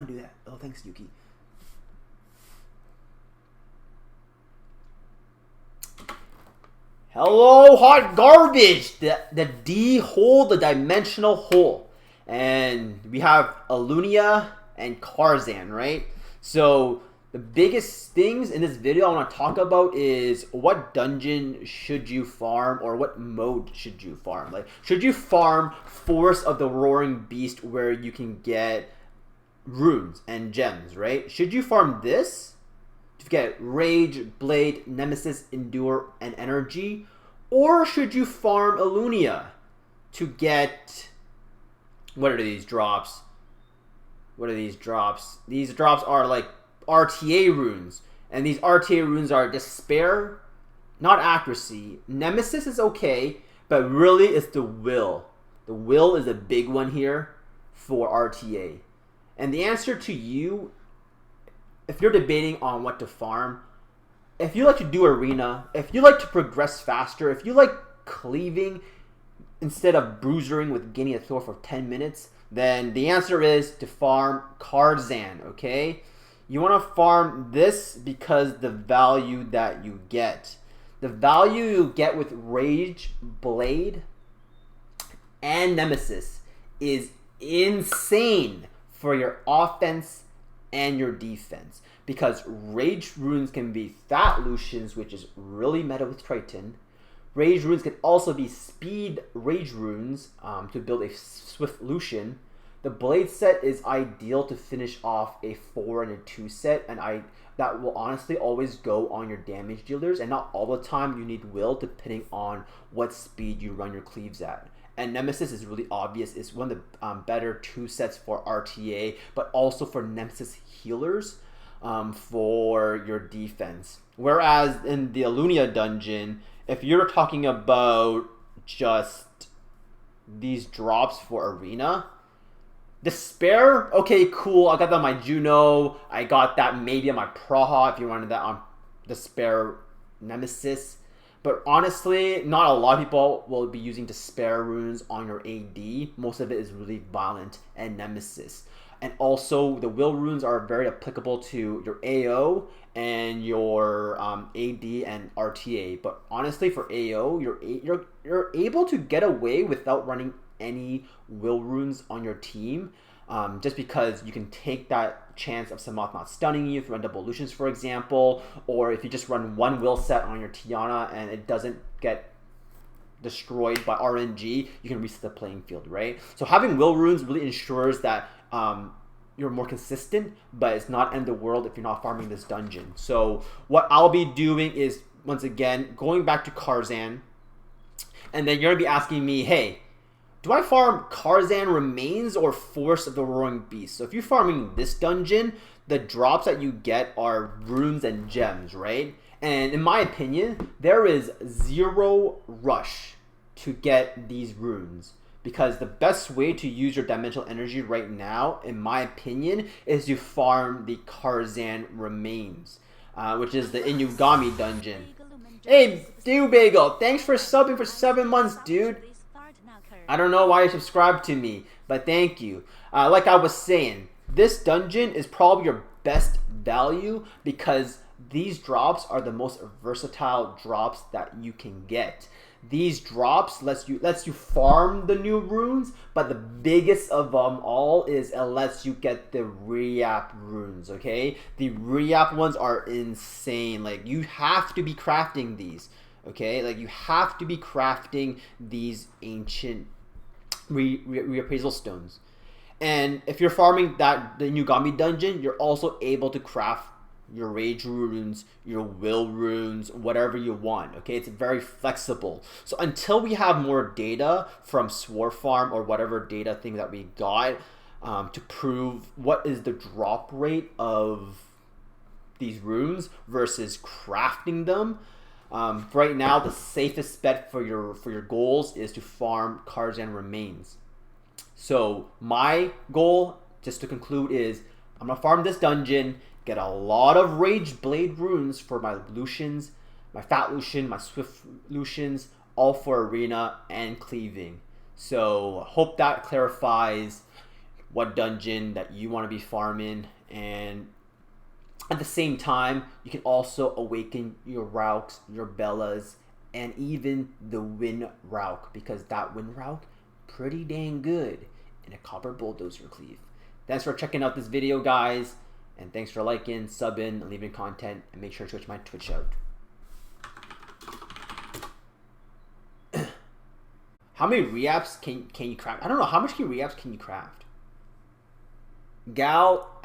do that. Oh, thanks, Yuki. Hello, hot garbage! The D hole, the dimensional hole. And we have Alunia and Karzan, right? So the biggest things in this video I want to talk about is what dungeon should you farm, or what mode should you farm. Like, should you farm Force of the Roaring Beast where you can get runes and gems, right? Should you farm this to get Rage, Blade, Nemesis, Endure, and Energy? Or should you farm Alunia to get... What are these drops? What are these drops? These drops are like RTA runes. And these RTA runes are Despair, not Accuracy. Nemesis is okay, but really it's the Will. The Will is a big one here for RTA. And the answer to you, if you're debating on what to farm, if you like to do arena, if you like to progress faster, if you like cleaving instead of bruisering with gaining a throw for 10 minutes, then the answer is to farm Karzan, okay? You want to farm this because the value that you get. The value you get with Rage, Blade, and Nemesis is insane for your offense and your defense, because Rage runes can be Fat Lucians, which is really meta with Triton. Rage runes can also be Speed Rage runes to build a Swift Lucian. The Blade set is ideal to finish off a 4 and a 2 set, and that will honestly always go on your damage dealers, and not all the time you need Will, depending on what speed you run your cleaves at. And Nemesis is really obvious. It's one of the better 2 sets for RTA, but also for Nemesis healers for your defense. Whereas in the Alunia dungeon, if you're talking about just these drops for arena, Despair, okay, cool. I got that on my Juno. I got that maybe on my Praha if you wanted that on Despair Nemesis. But honestly, not a lot of people will be using Despair runes on your AD. Most of it is really Violent and Nemesis. And also, the Will runes are very applicable to your AO and your AD and RTA. But honestly, for AO, you're able to get away without running any Will runes on your team. Just because you can take that chance of Samoth not stunning you if you run double Lucians, for example, or if you just run one Will set on your Tiana and it doesn't get destroyed by RNG, you can reset the playing field, right? So having Will runes really ensures that you're more consistent, but it's not end the world if you're not farming this dungeon. So what I'll be doing is, once again, going back to Karzan, and then you're going to be asking me, hey, do I farm Karzan Remains or Force of the Roaring Beast? So if you're farming this dungeon, the drops that you get are runes and gems, right? And in my opinion, there is zero rush to get these runes, because the best way to use your dimensional energy right now, in my opinion, is to farm the Karzan Remains, which is the Inugami dungeon. Hey, Dude Bagel, thanks for subbing for 7 months, dude. I don't know why you subscribed to me, but thank you. Like I was saying, this dungeon is probably your best value because these drops are the most versatile drops that you can get. These drops lets you farm the new runes, but the biggest of them all is it lets you get the Reap runes, okay? The Reap ones are insane. Like, you have to be crafting these, okay? Like, you have to be crafting these ancient reappraisal stones. And if you're farming the Inugami dungeon, you're also able to craft your Rage runes, your Will runes, whatever you want, okay? It's very flexible. So until we have more data from Sword Farm or whatever data thing that we got to prove what is the drop rate of these runes versus crafting them, right now the safest bet for your goals is to farm Karzan Remains. So my goal, just to conclude, is I'm gonna farm this dungeon, get a lot of Rage Blade runes for my Lucians, my Fat Lucian, my Swift Lucians, all for arena and cleaving. So hope that clarifies what dungeon that you want to be farming, and at the same time, you can also awaken your Rauks, your Bellas, and even the Wind Rauk, because that Wind Rauk, pretty dang good in a Copper Bulldozer Cleave. Thanks for checking out this video, guys, and thanks for liking, subbing, and leaving content, and make sure to switch my Twitch out. How many reaps can you craft? I don't know, how much reaps can you craft? Gal,